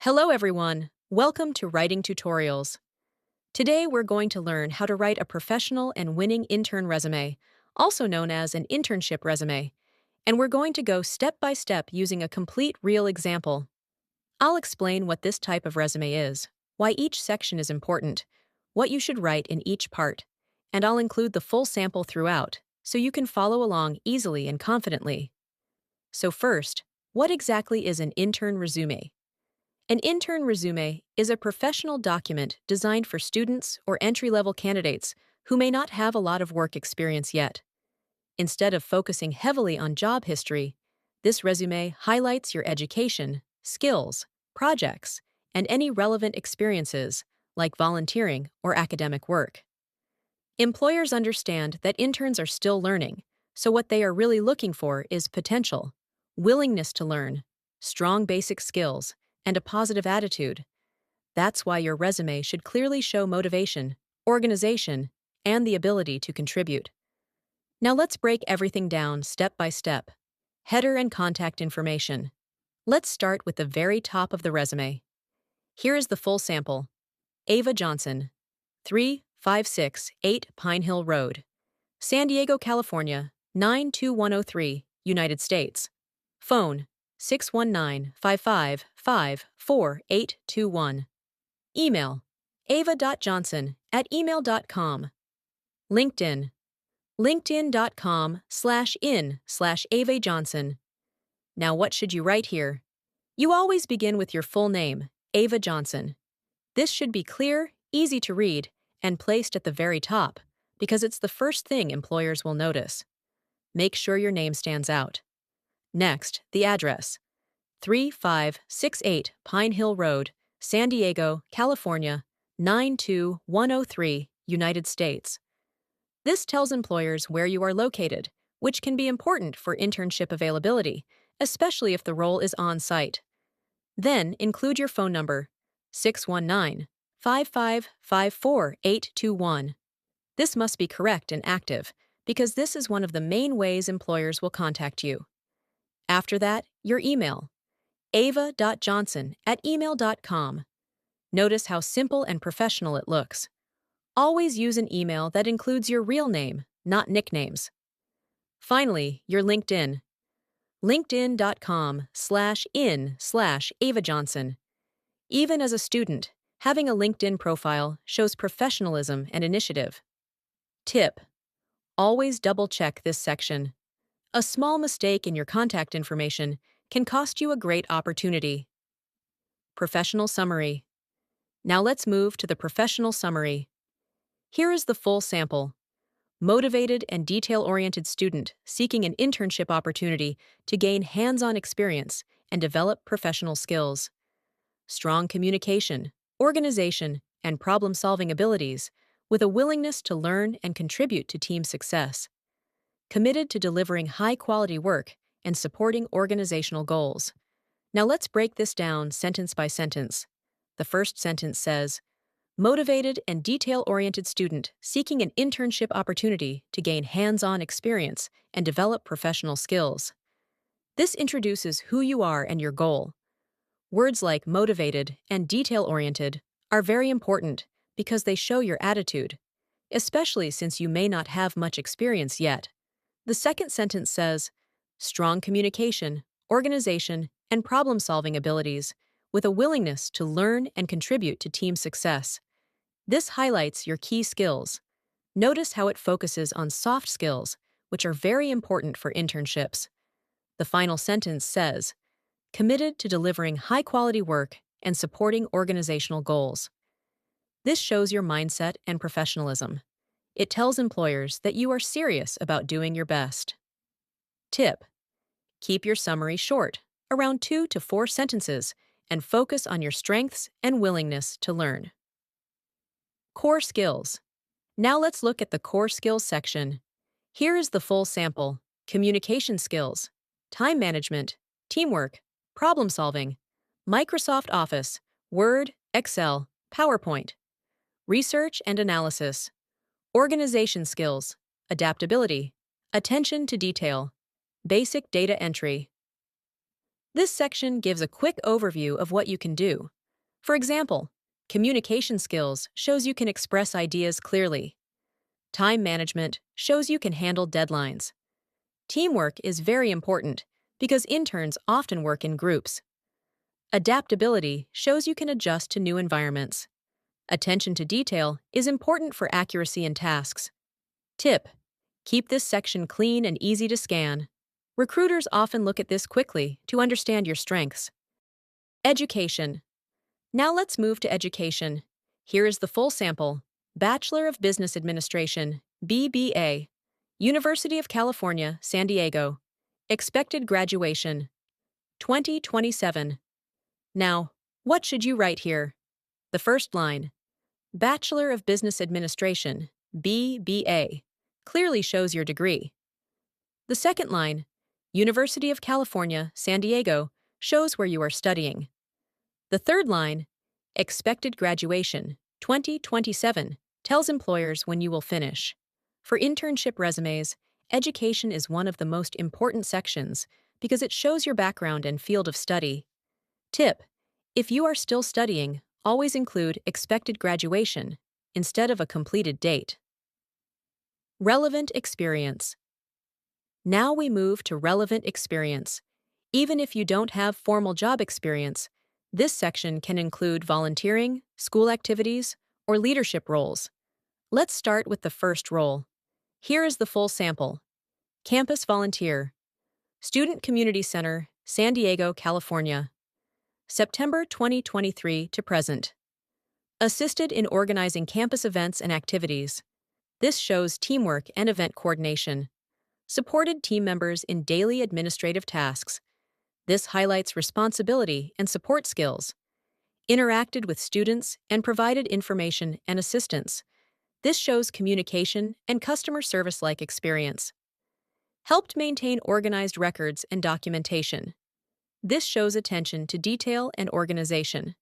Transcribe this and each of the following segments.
Hello everyone, welcome to Writing Tutorials. Today we're going to learn how to write a professional and winning intern resume, also known as an internship resume, and we're going to go step by step using a complete real example. I'll explain what this type of resume is, why each section is important, what you should write in each part, and I'll include the full sample throughout, so you can follow along easily and confidently. So first, what exactly is an intern resume? An intern resume is a professional document designed for students or entry-level candidates who may not have a lot of work experience yet. Instead of focusing heavily on job history, this resume highlights your education, skills, projects, and any relevant experiences, like volunteering or academic work. Employers understand that interns are still learning, so what they are really looking for is potential, willingness to learn, strong basic skills, and a positive attitude. That's why your resume should clearly show motivation, organization, and the ability to contribute. Now let's break everything down step by step. Header and contact information. Let's start with the very top of the resume. Here is the full sample. Ava Johnson, 3568 Pine Hill Road, San Diego, California, 92103, United States. Phone, 619-555-4821. Email, ava.johnson@email.com. LinkedIn, linkedin.com/in/Ava Johnson. Now what should you write here? You always begin with your full name, Ava Johnson. This should be clear, easy to read, and placed at the very top, because it's the first thing employers will notice. Make sure your name stands out. Next, the address. 3568 Pine Hill Road, San Diego, California, 92103, United States. This tells employers where you are located, which can be important for internship availability, especially if the role is on-site. Then include your phone number, 619-555-4821. This must be correct and active, because this is one of the main ways employers will contact you. After that, your email, ava.johnson@email.com. Notice how simple and professional it looks. Always use an email that includes your real name, not nicknames. Finally, your LinkedIn, linkedin.com/in/Ava Johnson. Even as a student, having a LinkedIn profile shows professionalism and initiative. Tip: always double-check this section. A small mistake in your contact information can cost you a great opportunity. Professional summary. Now let's move to the professional summary. Here is the full sample. Motivated and detail-oriented student seeking an internship opportunity to gain hands-on experience and develop professional skills. Strong communication, organization, and problem-solving abilities with a willingness to learn and contribute to team success. Committed to delivering high-quality work and supporting organizational goals. Now let's break this down sentence by sentence. The first sentence says, motivated and detail-oriented student seeking an internship opportunity to gain hands-on experience and develop professional skills. This introduces who you are and your goal. Words like motivated and detail-oriented are very important because they show your attitude, especially since you may not have much experience yet. The second sentence says, strong communication, organization, and problem-solving abilities with a willingness to learn and contribute to team success. This highlights your key skills. Notice how it focuses on soft skills, which are very important for internships. The final sentence says, committed to delivering high-quality work and supporting organizational goals. This shows your mindset and professionalism. It tells employers that you are serious about doing your best. Tip: keep your summary short, around 2 to 4 sentences, and focus on your strengths and willingness to learn. Core skills. Now let's look at the core skills section. Here is the full sample: communication skills, time management, teamwork, problem solving, Microsoft Office, Word, Excel, PowerPoint, research and analysis, organization skills, adaptability, attention to detail, basic data entry. This section gives a quick overview of what you can do, For example, communication skills shows you can express ideas clearly. Time management shows you can handle deadlines. Teamwork is very important because interns often work in groups. Adaptability shows you can adjust to new environments. Attention to detail is important for accuracy in tasks. Tip: keep this section clean and easy to scan. Recruiters often look at this quickly to understand your strengths. Education. Now let's move to education. Here is the full sample. Bachelor of Business Administration, BBA. University of California, San Diego. Expected graduation, 2027. Now, what should you write here? The first line, Bachelor of Business Administration, BBA, clearly shows your degree. The second line, University of California, San Diego, shows where you are studying. The third line, Expected graduation, 2027, tells employers when you will finish. For internship resumes, education is one of the most important sections because it shows your background and field of study. Tip: if you are still studying, always include expected graduation instead of a completed date. Relevant experience. Now we move to relevant experience. Even if you don't have formal job experience, this section can include volunteering, school activities, or leadership roles. Let's start with the first role. Here is the full sample. Campus volunteer. Student Community Center, San Diego, California. September 2023 to present. Assisted in organizing campus events and activities. This shows teamwork and event coordination. Supported team members in daily administrative tasks. This highlights responsibility and support skills. Interacted with students and provided information and assistance. This shows communication and customer service-like experience. Helped maintain organized records and documentation. This shows attention to detail and organization.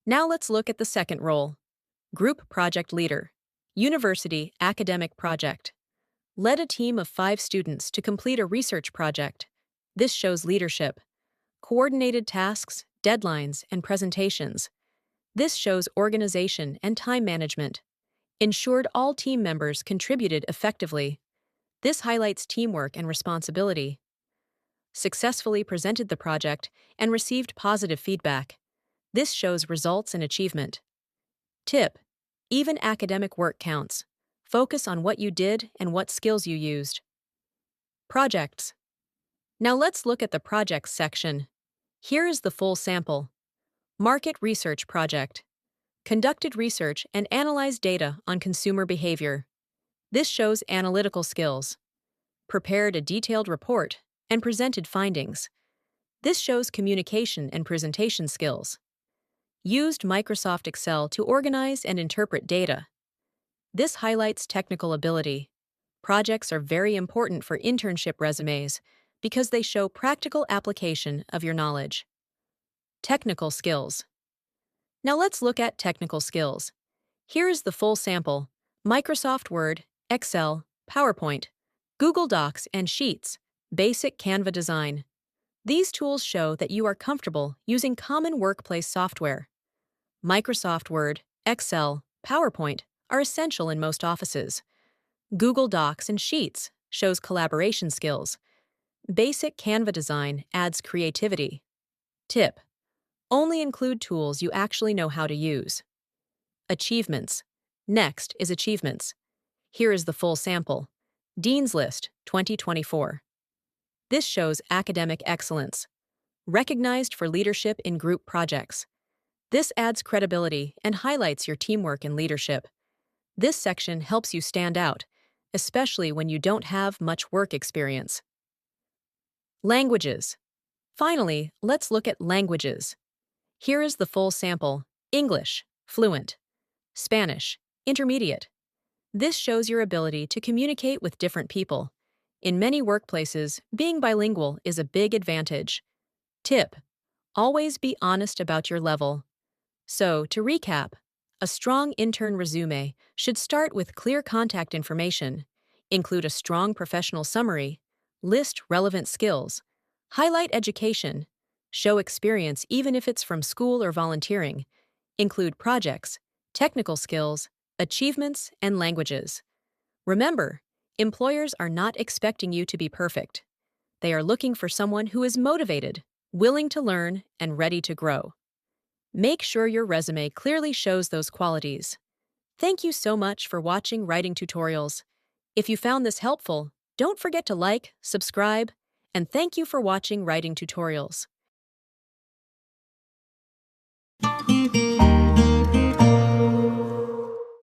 Now let's look at the second role. Group Project Leader. University Academic Project. Led a team of 5 students to complete a research project. This shows leadership. Coordinated tasks, deadlines, and presentations. This shows organization and time management. Ensured all team members contributed effectively. This highlights teamwork and responsibility. Successfully presented the project and received positive feedback. This shows results and achievement. Tip: even academic work counts. Focus on what you did and what skills you used. Projects. Now let's look at the projects section. Here is the full sample. Market Research Project. Conducted research and analyzed data on consumer behavior. This shows analytical skills. Prepared a detailed report and presented findings. This shows communication and presentation skills. Used Microsoft Excel to organize and interpret data. This highlights technical ability. Projects are very important for internship resumes because they show practical application of your knowledge. Technical skills. Now let's look at technical skills. Here is the full sample. Microsoft Word, Excel, PowerPoint, Google Docs, and Sheets. Basic Canva design. These tools show that you are comfortable using common workplace software. Microsoft Word, Excel, PowerPoint are essential in most offices. Google Docs and Sheets shows collaboration skills. Basic Canva design adds creativity. Tip: only include tools you actually know how to use. Achievements. Next is achievements. Here is the full sample. Dean's List, 2024. This shows academic excellence. Recognized for leadership in group projects. This adds credibility and highlights your teamwork and leadership. This section helps you stand out, especially when you don't have much work experience. Languages. Finally, let's look at languages. Here is the full sample. English, fluent. Spanish, intermediate. This shows your ability to communicate with different people. In many workplaces, being bilingual is a big advantage. Tip: always be honest about your level. So, to recap, a strong intern resume should start with clear contact information, include a strong professional summary, list relevant skills, highlight education, Show experience even if it's from school or volunteering. Include projects, technical skills, achievements, and languages. Remember, employers are not expecting you to be perfect. They are looking for someone who is motivated, willing to learn, and ready to grow. Make sure your resume clearly shows those qualities. Thank you so much for watching Writing Tutorials. If you found this helpful, don't forget to like, subscribe, and thank you for watching Writing Tutorials.